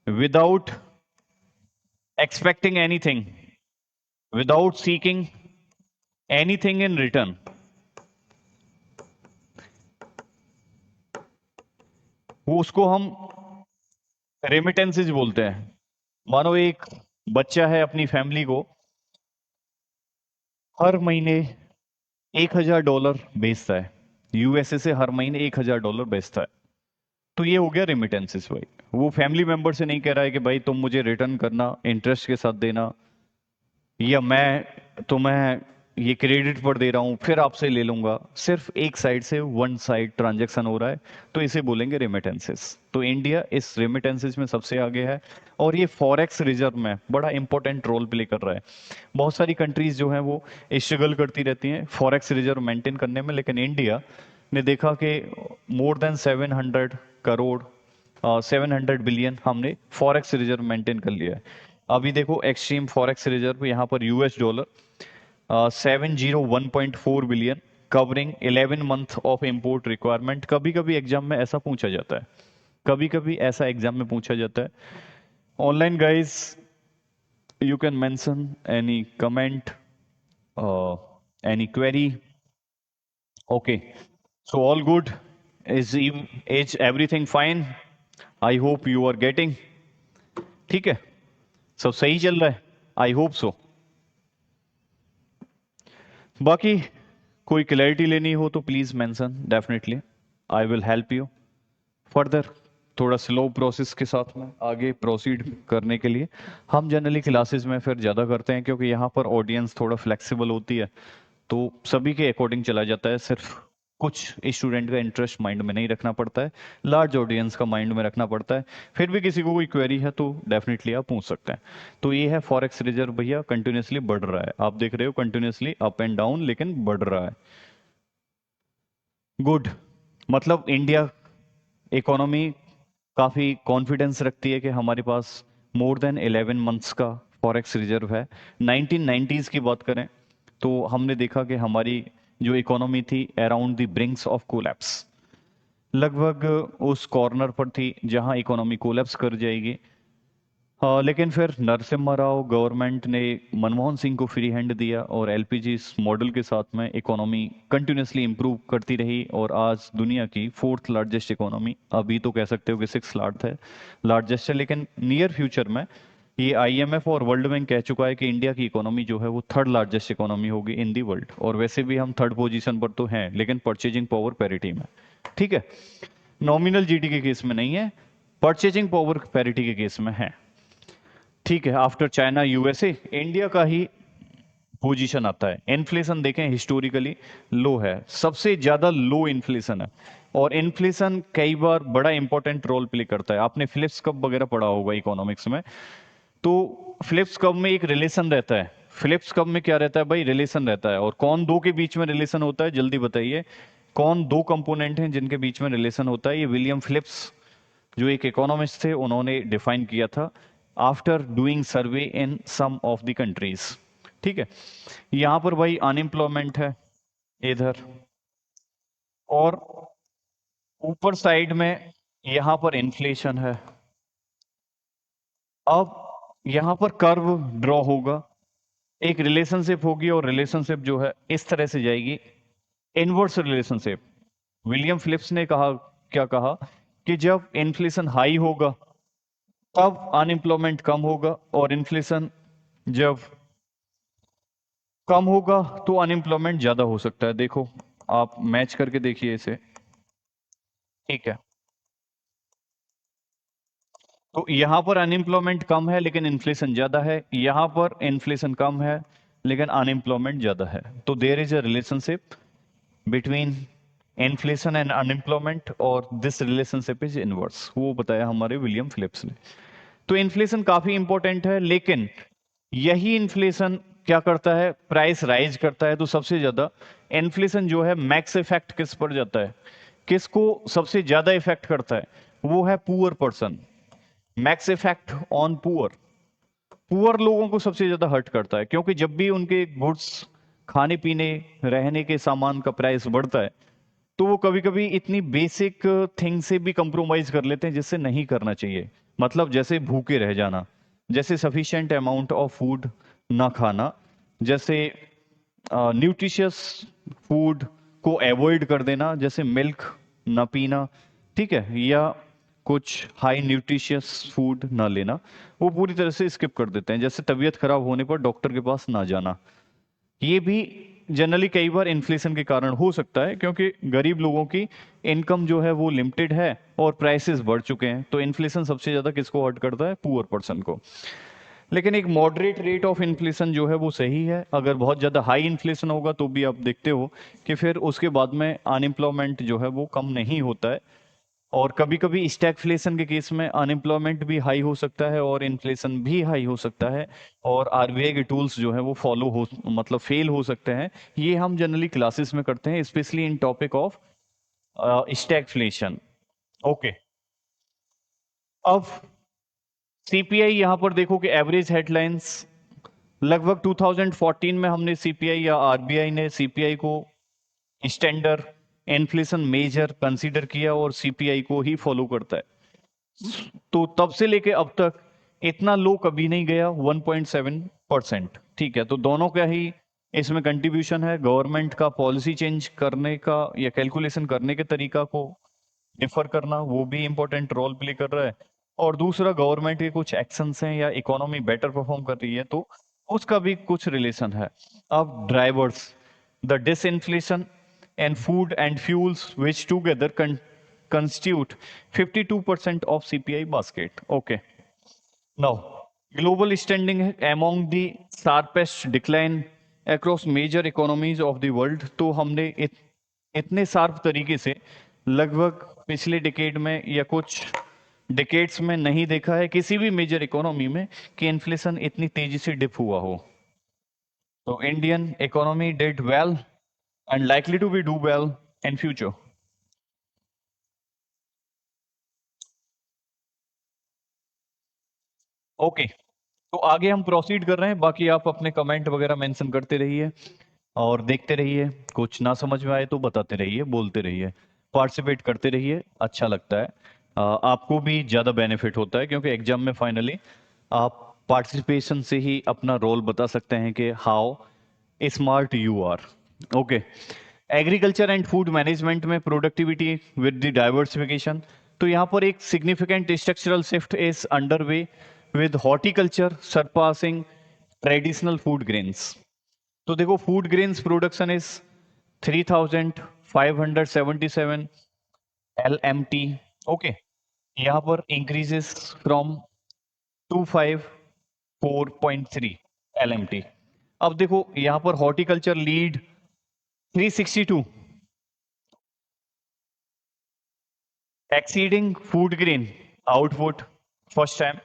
without expecting anything, without seeking anything in return. वो उसको हम रेमिटेंसेस बोलते हैं। मानो एक बच्चा है अपनी फैमिली को हर महीने $1,000 भेजता है, यूएसए से हर महीने $1,000 भेजता है, तो ये हो गया रेमिटेंसेस भाई। वो फैमिली मेंबर से नहीं कह रहा है कि भाई तुम मुझे रिटर्न करना, इंटरेस्ट के साथ देना, या मैं तुम्हें ये क्रेडिट पर दे रहा हूं फिर आपसे ले लूंगा, सिर्फ एक साइड से वन साइड ट्रांजैक्शन हो रहा है, तो इसे बोलेंगे रेमिटेंसेस। तो इंडिया इस रेमिटेंसेस में सबसे आगे है, और ये फॉरेक्स रिजर्व में बड़ा इंपॉर्टेंट रोल प्ले कर रहा है। बहुत सारी कंट्रीज जो हैं वो स्ट्रगल करती रहती हैं फॉरेक्स रिजर्व मेंटेन करने में, लेकिन इंडिया ने देखा कि मोर देन 700 करोड़, 700 बिलियन हमने फॉरेक्स रिजर्व मेंटेन कर लिया है। अभी देखो एक्सट्रीम फॉरेक्स रिजर्व यहाँ पर US dollar 701.4 billion, covering 11 month of import requirement. कभी कभी एग्जाम में ऐसा पूछा जाता है, कभी कभी ऐसा एग्जाम में पूछा जाता है। Online guys, you can mention any comment, any query. Okay, so all good, is everything fine? I hope you are getting, ठीक है, सब सही चल रहा है, आई होप सो। बाकी कोई क्लैरिटी लेनी हो तो please mention, definitely I will help you further. थोड़ा स्लो प्रोसेस के साथ में आगे प्रोसीड करने के लिए हम जनरली क्लासेस में फिर ज़्यादा करते हैं, क्योंकि यहाँ पर ऑडियंस थोड़ा फ्लेक्सिबल होती है, तो सभी के अकॉर्डिंग चला जाता है। सिर्फ कुछ स्टूडेंट का इंटरेस्ट माइंड में नहीं रखना पड़ता है, लार्ज ऑडियंस का माइंड में रखना पड़ता है। फिर भी किसी को कोई क्वेरी है तो डेफिनेटली आप पूछ सकते हैं। तो ये है फॉरेक्स रिजर्व भैया, कंटिन्यूसली बढ़ रहा है, आप देख रहे हो कंटिन्यूसली अप एंड डाउन, लेकिन बढ़ रहा है। गुड, मतलब इंडिया इकोनॉमी काफ़ी कॉन्फिडेंस रखती है कि हमारे पास मोर देन 11 मंथ्स का फॉरेक्स रिजर्व है। 1990s की बात करें तो हमने देखा कि हमारी जो इकोनॉमी थी अराउंड द ब्रिंक्स ऑफ कोलैप्स, लगभग उस कॉर्नर पर थी जहां इकोनॉमी कोलैप्स कर जाएगी। लेकिन फिर नरसिम्हा राव गवर्नमेंट ने मनमोहन सिंह को फ्री हैंड दिया और एलपीजी इस मॉडल के साथ में इकोनॉमी कंटिन्यूसली इंप्रूव करती रही, और आज दुनिया की 4th लार्जेस्ट इकोनॉमी, अभी तो कह सकते हो कि 6th लार्जेस्ट है, लेकिन नियर फ्यूचर में ये आईएमएफ और वर्ल्ड बैंक कह चुका है कि इंडिया की इकोनॉमी जो है वो 3rd लार्जेस्ट इकोनॉमी होगी इन दी वर्ल्ड। और वैसे भी हम 3rd पोजीशन पर तो हैं, लेकिन परचेजिंग पावर पैरिटी में, ठीक है, नॉमिनल जीडी के केस में नहीं है, परचेजिंग पावर पैरिटी के केस में है, ठीक है। आफ्टर चाइना यूएसए इंडिया का ही पोजीशन आता है। इन्फ्लेशन देखें हिस्टोरिकली लो है, सबसे ज्यादा लो इन्फ्लेशन है, और इन्फ्लेशन कई बार बड़ा इंपॉर्टेंट रोल प्ले करता है। आपने फिलिप्स कप वगैरह पढ़ा होगा इकोनॉमिक्स में, तो फिलिप्स कप में एक रिलेशन रहता है। फिलिप्स कप में क्या रहता है भाई, रिलेशन रहता है। और कौन दो के बीच में रिलेशन होता है, जल्दी बताइए, कौन दो कंपोनेंट हैं जिनके बीच में रिलेशन होता है? ये विलियम फिलिप्स जो एक इकोनॉमिस्ट थे उन्होंने डिफाइन किया था after doing survey in some of the countries, ठीक है। यहां पर भाई अनएम्प्लॉयमेंट है इधर, और ऊपर साइड में यहां पर इन्फ्लेशन है। अब यहां पर कर्व ड्रॉ होगा, एक रिलेशनशिप होगी, और रिलेशनशिप जो है इस तरह से जाएगी, इनवर्स रिलेशनशिप। विलियम फिलिप्स ने कहा, क्या कहा, कि जब इन्फ्लेशन हाई होगा तब अनएम्प्लॉयमेंट कम होगा, और इन्फ्लेशन जब कम होगा तो अनएम्प्लॉयमेंट ज्यादा हो सकता है। देखो आप मैच करके देखिए इसे, ठीक है। तो यहां पर अनएम्प्लॉयमेंट कम है लेकिन इन्फ्लेशन ज्यादा है, यहां पर इन्फ्लेशन कम है लेकिन अनएम्प्लॉयमेंट ज्यादा है। तो there is a relationship between inflation and unemployment, और दिस रिलेशनशिप इज इनवर्स, वो बताया हमारे विलियम फिलिप्स ने। तो इन्फ्लेशन काफी इंपॉर्टेंट है, लेकिन यही इन्फ्लेशन क्या करता है, प्राइस राइज करता है। तो सबसे ज्यादा इन्फ्लेशन जो है मैक्स इफेक्ट किस पर जाता है, किसको सबसे ज्यादा इफेक्ट करता है, वो है poor person. Max effect on poor, poor लोगों को सबसे ज्यादा हर्ट करता है, क्योंकि जब भी उनके गुड्स, खाने पीने रहने के सामान का प्राइस बढ़ता है, तो वो कभी कभी इतनी बेसिक थिंग से भी कंप्रोमाइज कर लेते हैं जिससे नहीं करना चाहिए। मतलब जैसे भूखे रह जाना, जैसे सफिशिएंट अमाउंट ऑफ फूड ना खाना, जैसे न्यूट्रिशियस फूड को अवॉइड कर देना, जैसे मिल्क ना पीना, ठीक है, या कुछ हाई न्यूट्रिशियस फूड ना लेना, वो पूरी तरह से स्किप कर देते हैं। जैसे तबीयत खराब होने पर डॉक्टर के पास ना जाना, ये भी जनरली कई बार इन्फ्लेशन के कारण हो सकता है, क्योंकि गरीब लोगों की इनकम जो है वो लिमिटेड है और प्राइसेस बढ़ चुके हैं। तो इन्फ्लेशन सबसे ज्यादा किसको हर्ट करता है, पुअर पर्सन को। लेकिन एक मॉडरेट रेट ऑफ इन्फ्लेशन जो है वो सही है। अगर बहुत ज्यादा हाई इन्फ्लेशन होगा तो भी आप देखते हो कि फिर उसके बाद में अनएम्प्लॉयमेंट जो है वो कम नहीं होता है, और कभी कभी स्टैगफ्लेशन के केस में अनएम्प्लॉयमेंट भी हाई हो सकता है और इन्फ्लेशन भी हाई हो सकता है, और आरबीआई के टूल्स जो है वो फॉलो हो, मतलब फेल हो सकते हैं। ये हम जनरली क्लासेस में करते हैं, specially in topic of stagflation. Okay, अब सीपीआई यहां पर देखो कि एवरेज हेडलाइंस लगभग 2014 में हमने सीपीआई या आरबीआई ने सीपीआई को स्टैंडर्ड इन्फ्लेशन मेजर कंसीडर किया और सीपीआई को ही फॉलो करता है। तो तब से लेके अब तक इतना लो कभी नहीं गया, 1.7%, ठीक है। तो दोनों का ही इसमें कंट्रीब्यूशन है। गवर्नमेंट का पॉलिसी चेंज करने का या कैलकुलेशन करने के तरीका को डिफर करना, वो भी इंपॉर्टेंट रोल प्ले कर रहा है। और दूसरा गवर्नमेंट के कुछ एक्शंस हैं या इकोनॉमी बेटर परफॉर्म कर रही है तो उसका भी कुछ रिलेशन है। अब drivers, the disinflation and food and fuels which together constitute 52% of CPI basket. Okay. Now, global standing among the sharpest decline across major economies of the world. तो हमने इतने शार्प तरीके से लगभग पिछले डिकेड में या कुछ डिकेड्स में नहीं देखा है किसी भी मेजर इकोनॉमी में कि इन्फ्लेशन इतनी तेजी से डिप हुआ हो. तो Indian economy did well and likely to be do well in future. Okay, तो आगे हम प्रोसीड कर रहे हैं. बाकी आप अपने कमेंट वगैरह मेंशन करते रहिए और देखते रहिए. कुछ ना समझ में आए तो बताते रहिए, बोलते रहिए, पार्टिसिपेट करते रहिए. अच्छा लगता है. आपको भी ज़्यादा बेनिफिट होता है क्योंकि एग्जाम में फाइनली आप पार्टिसिपेशन से ही अपना रोल बता सकते हैं कि how smart you are. Okay. Agriculture and food management में प्रोडक्टिविटी विद द डाइवर्सिफिकेशन. तो यहाँ पर एक significant structural shift is under way with horticulture surpassing traditional food grains. तो देखो food grains production is 3577 LMT. Okay, यहाँ पर increases from 254.3 LMT. अब देखो यहाँ पर horticulture lead 362 exceeding food grain output first time.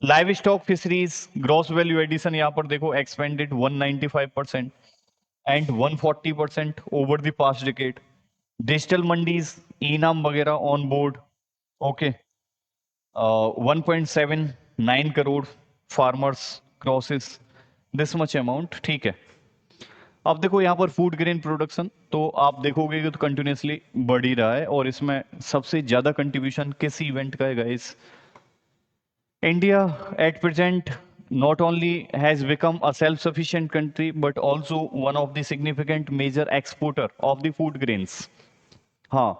Livestock fisheries gross value addition यहाँ पर देखो expanded 195% and 140% over the past decade. Digital mandis e NAM वगैरह on board. Okay, 1.79 crore farmers crosses this much amount. ठीक है. अब देखो यहाँ पर फूड ग्रेन प्रोडक्शन तो आप देखोगे कि तो कंटिन्यूसली बढ़ ही रहा है और इसमें सबसे ज्यादा कंट्रीब्यूशन किस इवेंट का है guys? India at present not only has become a self-sufficient country but also one of the significant major exporter of the food grains. हाँ,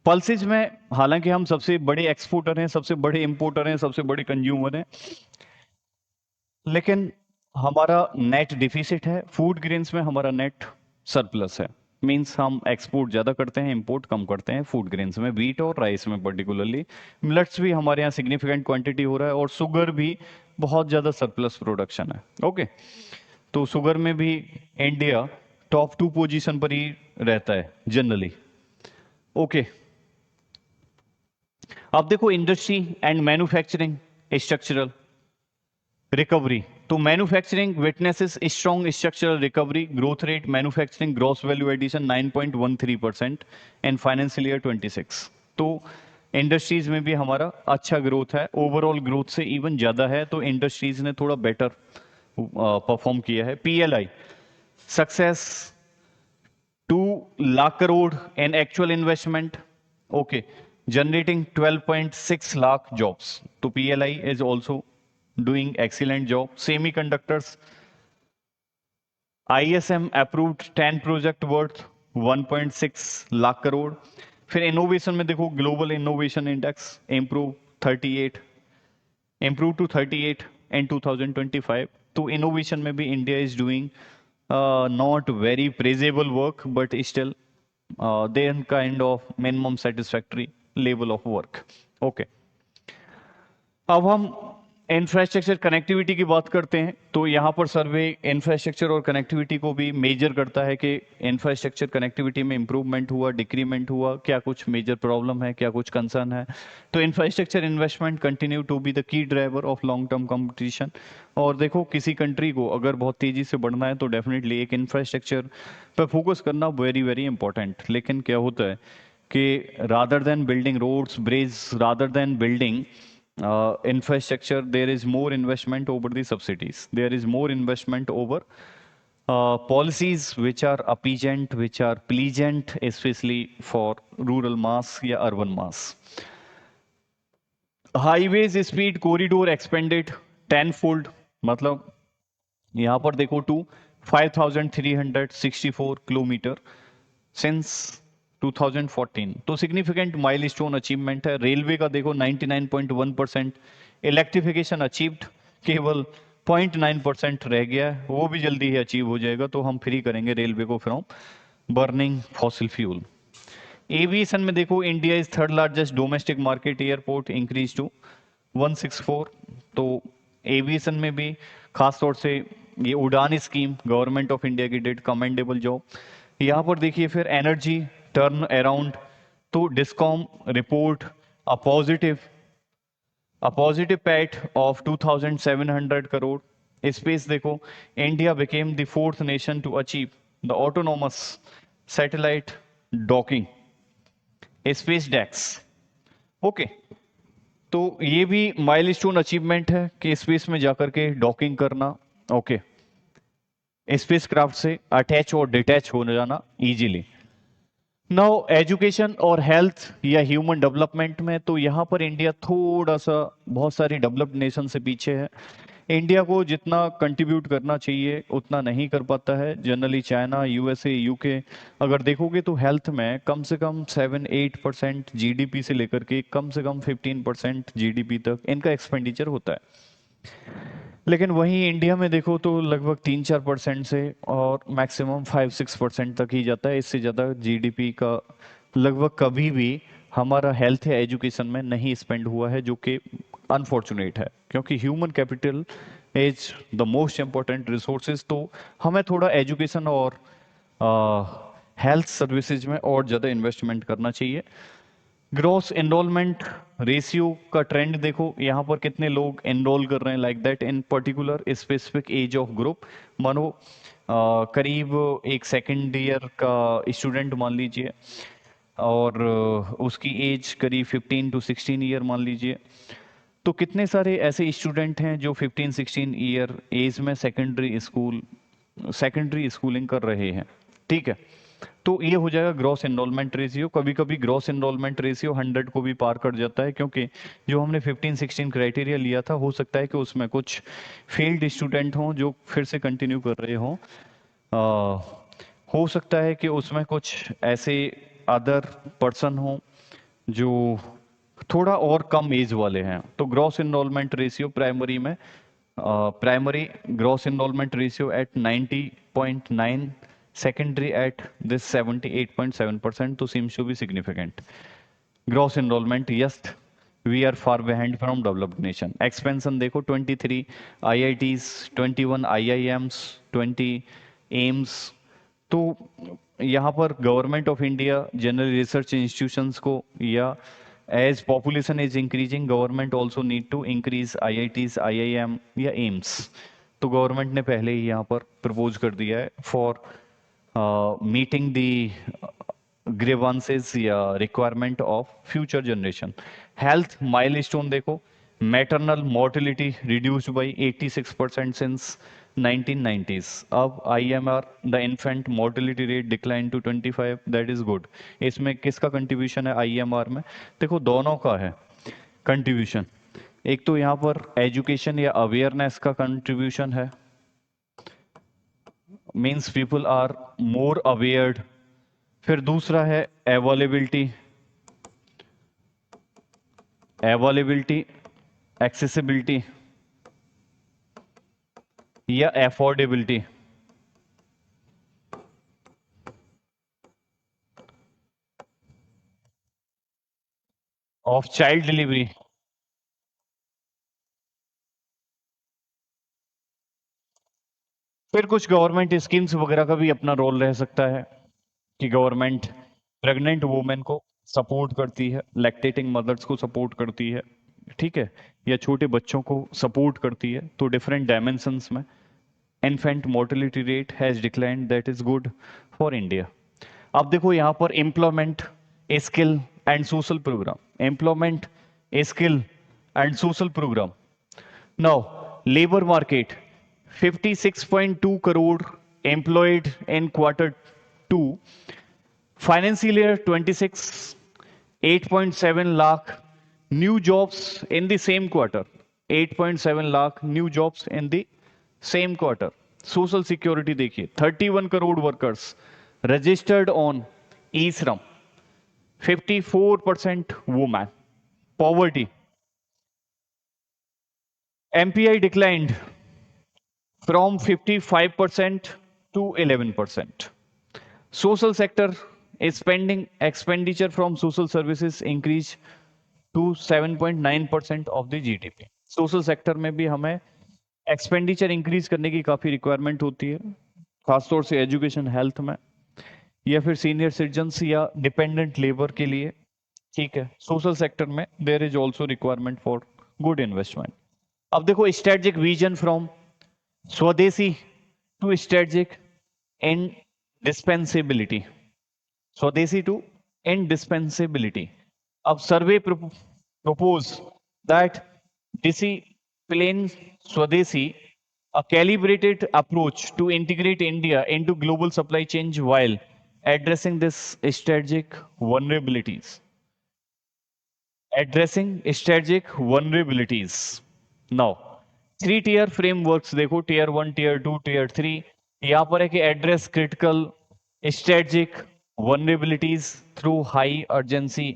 पल्सेज में हालांकि हम सबसे बड़े एक्सपोर्टर हैं, सबसे बड़े इंपोर्टर हैं, सबसे बड़े कंज्यूमर हैं, लेकिन हमारा नेट डिफिसिट है. फूड ग्रेन्स में हमारा नेट सरप्लस है. मींस हम एक्सपोर्ट ज्यादा करते हैं, इंपोर्ट कम करते हैं फूड ग्रेन्स में, व्हीट और राइस में पर्टिकुलरली. मिलेट्स भी हमारे यहाँ सिग्निफिकेंट क्वांटिटी हो रहा है और शुगर भी बहुत ज्यादा सरप्लस प्रोडक्शन है. ओके, तो शुगर में भी इंडिया टॉप 2 पोजीशन पर ही रहता है जनरली. ओके, अब देखो industry and manufacturing structural recovery. तो manufacturing witnesses strong structural recovery. Growth rate manufacturing gross value addition 9.13% in financial year 26. तो इंडस्ट्रीज में भी हमारा अच्छा ग्रोथ है, ओवरऑल ग्रोथ से इवन ज्यादा है. तो इंडस्ट्रीज ने थोड़ा बेटर परफॉर्म किया है. PLI सक्सेस 2 लाख करोड़ इन actual investment. Okay, generating 12.6 lakh jobs. तो PLI is also doing excellent job. Semiconductors, ISM approved 10 project worth 1.6 lakh crore. फिर इनोवेशन में देखो global innovation index improve to 38 in 2025. तो इनोवेशन में भी India is doing not very praisable work but still then kind of minimum satisfactory level of work. Okay, अब हम infrastructure connectivity की बात करते हैं. तो यहाँ पर सर्वे इंफ्रास्ट्रक्चर और कनेक्टिविटी को भी मेजर करता है कि इंफ्रास्ट्रक्चर कनेक्टिविटी में इंप्रूवमेंट हुआ, डिक्रीमेंट हुआ, क्या कुछ मेजर प्रॉब्लम है, क्या कुछ कंसर्न है. तो infrastructure investment continue to be the key driver of long term competition. और देखो किसी कंट्री को अगर बहुत तेजी से बढ़ना है तो डेफिनेटली एक इंफ्रास्ट्रक्चर पर फोकस करना वेरी वेरी इंपॉर्टेंट. लेकिन क्या होता है कि rather than building roads, bridge, rather than building infrastructure, there is more investment over the subsidies. There is more investment over policies which are appeasant, which are pleasant, especially for rural mass या urban mass. Highways speed corridor expanded 10-fold. मतलब यहाँ पर देखो to 5,364 kilometre since 2014. तो significant milestone achievement है. Railway का देखो 99.1% electrification achieved, केवल 0.9% रह गया है, वो भी जल्दी ही अचीव हो जाएगा. तो हम फ्री करेंगे रेलवे को from burning fossil fuel. Aviation में देखो, India is third largest domestic market, airport increase to 164। तो एविएशन में भी खास तौर से ये Udan scheme government of India की डिड कमेंडेबल जॉब। यहाँ पर देखिए फिर एनर्जी टर्न अराउंड, तो discom report a positive PAT of 2700 crore. Space देखो, India became the fourth nation to achieve the autonomous satellite docking SpaDeX. Okay, तो ये भी माइलस्टोन अचीवमेंट है कि स्पेस में जाकर के डॉकिंग करना। ओके, स्पेस क्राफ्ट से अटैच और डिटैच हो जाना इजीली। नाउ एजुकेशन और हेल्थ या ह्यूमन डेवलपमेंट में, तो यहाँ पर इंडिया थोड़ा सा बहुत सारी डेवलप्ड नेशन से पीछे है। इंडिया को जितना कंट्रीब्यूट करना चाहिए उतना नहीं कर पाता है जनरली। चाइना, यूएसए, यूके अगर देखोगे तो हेल्थ में कम से कम 7-8% जीडीपी से लेकर के कम से कम 15% जीडीपी तक इनका एक्सपेंडिचर होता है। लेकिन वहीं इंडिया में देखो तो लगभग 3-4% से और मैक्सिमम 5-6% तक ही जाता है। इससे ज़्यादा जीडीपी का लगभग कभी भी हमारा हेल्थ या एजुकेशन में नहीं स्पेंड हुआ है, जो कि अनफॉर्चुनेट है, क्योंकि human capital is the most important resources. तो हमें थोड़ा एजुकेशन और हेल्थ सर्विसेज में और ज़्यादा इन्वेस्टमेंट करना चाहिए। ग्रॉस एनरोलमेंट रेशियो का ट्रेंड देखो, यहाँ पर कितने लोग एनरोल कर रहे हैं like that in particular specific age of group. मानो करीब एक सेकेंड ईयर का स्टूडेंट मान लीजिए और उसकी एज करीब 15 to 16 ईयर मान लीजिए, तो कितने सारे ऐसे स्टूडेंट हैं जो 15-16 ईयर एज में सेकेंडरी स्कूलिंग कर रहे हैं। ठीक है, तो ये हो जाएगा ग्रॉस एनरोलमेंट रेशियो। कभी कभी ग्रॉस एनरोलमेंट रेशियो 100 को भी पार कर जाता है, क्योंकि जो हमने 15-16 क्राइटेरिया लिया था, हो सकता है कि उसमें कुछ फेल्ड स्टूडेंट हों जो फिर से कंटिन्यू कर रहे हों। हो सकता है कि उसमें कुछ ऐसे अदर पर्सन हों जो थोड़ा और कम एज वाले हैं। तो ग्रॉस एनरोलमेंट रेशियो प्राइमरी में, primary gross enrolment ratio at 90.9, secondary at this 78.7%, तो seems to be significant. Gross enrollment, yes, we are far behind from developed nation. Expansion देखो, 23 IITs, 21 IIMs, 20 AIMS। तो यहाँ पर government of India general research institutions को, या as population is increasing government also need to increase IITs, IIM या एम्स। तो गवर्नमेंट ने पहले ही यहाँ पर प्रपोज कर दिया है फॉर मीटिंग दी ग्रीवांसेस या requirement of future generation. Health milestone देखो, maternal mortality reduced by 86% since 1990s। अब IMR the infant mortality rate decline to 25, that is good. इसमें किसका कंट्रीब्यूशन है IMR में? देखो दोनों का है कंट्रीब्यूशन। एक तो यहाँ पर एजुकेशन या अवेयरनेस का कंट्रीब्यूशन है, means people are more awared. फिर दूसरा है अवेलेबिलिटी, एक्सेसिबिलिटी या अफोर्डेबिलिटी। Of child delivery. फिर कुछ गवर्नमेंट स्कीम्स वगैरह का भी अपना रोल रह सकता है कि गवर्नमेंट प्रेग्नेंट वुमेन को सपोर्ट करती है, लैक्टेटिंग मदर्स को सपोर्ट करती है, ठीक है, या छोटे बच्चों को सपोर्ट करती है। तो डिफरेंट डायमेंशंस में infant mortality rate has declined, that is good for India. अब देखो यहाँ पर employment, skill and social programme, employment, skill and social programme. Now labour market, 56.2 crore employed in Q2 financial year 26, 8.7 lakh new jobs in the same quarter, 8.7 lakh new jobs in the same quarter. Social security देखिए, 31 crore workers registered on ई श्रम, 54% women. Poverty, MPI declined from 55% to 11%. Social sector spending expenditure from social services increase to 7.9% of the GDP. Social sector में भी हमें expenditure increase करने की काफी requirement होती है, खासतौर से एजुकेशन हेल्थ में, या फिर सीनियर सिटीजन्स या डिपेंडेंट लेबर के लिए। ठीक है, सोशल सेक्टर में there is also requirement for good investment. अब देखो strategic vision from swadeshi to strategic indispensability, swadeshi to indispensability। अब सर्वे propose that discipline स्वदेशी, a calibrated approach to integrate India into global supply chain while addressing this strategic vulnerabilities, addressing strategic vulnerabilities। now 3 tier frameworks देखो, tier 1 tier 2 tier 3, यहाँ पर है कि address critical strategic vulnerabilities through high urgency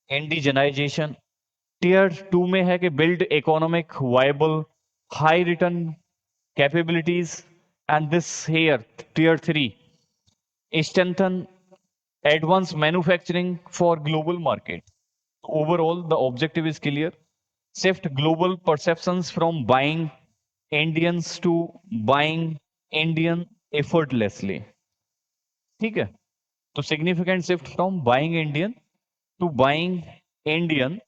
indigenization। Tier 2 में है कि build economic viable high return capabilities, and this here tier 3 strengthen advanced manufacturing for global market। Overall, the objective is clear: shift global perceptions from buying Indians to buying Indian effortlessly। ठीक है, तो significant shift from buying Indian to buying Indian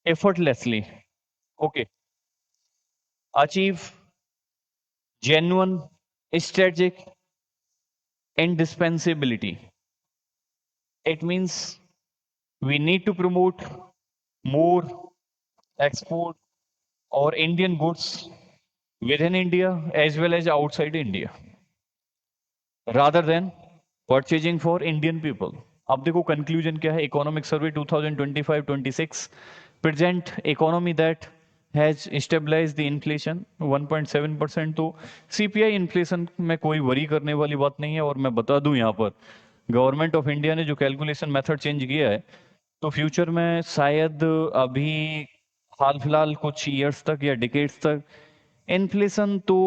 effortlessly। okay, achieve genuine strategic indispensability। it means we need to promote more export or Indian goods within India as well as outside India rather than purchasing for Indian people। अब देखो conclusion क्या है, economic survey 2025-26 present economy that has stabilise the inflation 1.7%। तो CPI inflation में कोई worry करने वाली बात नहीं है। और मैं बता दूं यहाँ पर गवर्नमेंट ऑफ इंडिया ने जो कैलकुलेशन मेथड चेंज किया है, तो फ्यूचर में शायद अभी हाल फिलहाल कुछ ईयर्स तक या डिकेड्स तक इन्फ्लेशन तो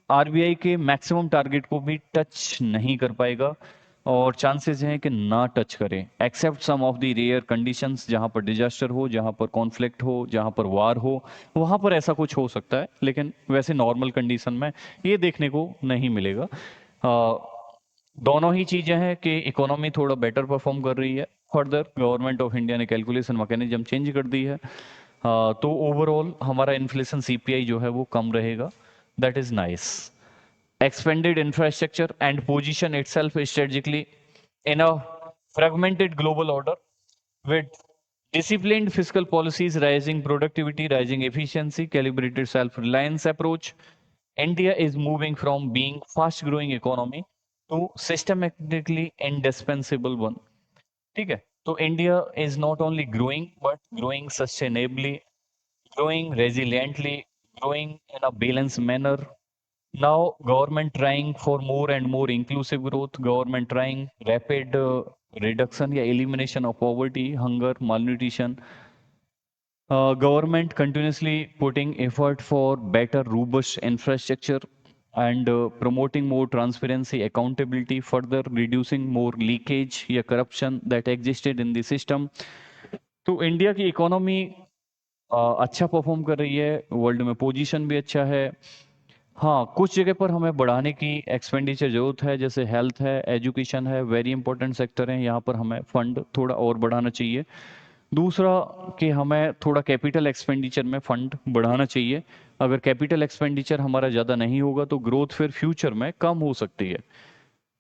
आरबीआई के मैक्सिमम टारगेट को भी टच नहीं कर पाएगा, और चांसेस हैं कि ना टच करें, except some of the rare conditions, जहां पर डिजास्टर हो, जहां पर कॉन्फ्लिक्ट हो, जहां पर वार हो, वहां पर ऐसा कुछ हो सकता है। लेकिन वैसे नॉर्मल कंडीशन में ये देखने को नहीं मिलेगा। दोनों ही चीजें हैं कि इकोनॉमी थोड़ा बेटर परफॉर्म कर रही है। फर्दर गवर्नमेंट ऑफ इंडिया ने कैलकुलेशन मैकेनिज्म चेंज कर दी है, तो ओवरऑल हमारा इन्फ्लेशन सीपीआई जो है वो कम रहेगा। That is nice. expanded infrastructure and position itself strategically in a fragmented global order with disciplined fiscal policies, rising productivity, rising efficiency, calibrated self-reliance approach. India is moving from being fast-growing economy to systematically indispensable one। ठीक है, तो India is not only growing but growing sustainably, growing resiliently, growing in a balanced manner। Now government trying for more and more inclusive growth, government trying rapid reduction या elimination of poverty, hunger, malnutrition, government continuously putting effort for better robust infrastructure and promoting more transparency, accountability, further reducing more leakage या corruption that existed in the system। तो India की economy अच्छा perform कर रही है, world में position भी अच्छा है। हाँ, कुछ जगह पर हमें बढ़ाने की एक्सपेंडिचर जरूरत है, जैसे हेल्थ है, एजुकेशन है, वेरी इंपॉर्टेंट सेक्टर है, यहाँ पर हमें फंड थोड़ा और बढ़ाना चाहिए। दूसरा कि हमें थोड़ा कैपिटल एक्सपेंडिचर में फंड बढ़ाना चाहिए। अगर कैपिटल एक्सपेंडिचर हमारा ज़्यादा नहीं होगा तो ग्रोथ फिर फ्यूचर में कम हो सकती है।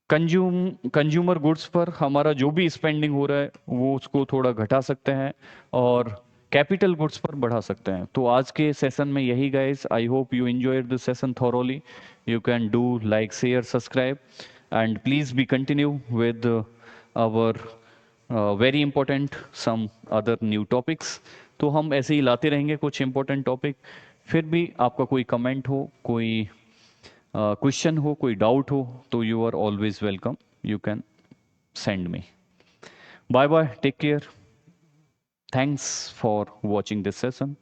कंज्यूमर गुड्स पर हमारा जो भी स्पेंडिंग हो रहा है वो उसको थोड़ा घटा सकते हैं और कैपिटल गुड्स पर बढ़ा सकते हैं। तो आज के सेशन में यही guys, I hope you enjoyed this session thoroughly. You can do like, share, subscribe and please be continue with our very important some other new topics. तो हम ऐसे ही लाते रहेंगे कुछ इंपॉर्टेंट टॉपिक। फिर भी आपका कोई कमेंट हो, कोई क्वेश्चन हो, कोई डाउट हो, तो you are always welcome, you can send me। Bye bye, take care, thanks for watching this session।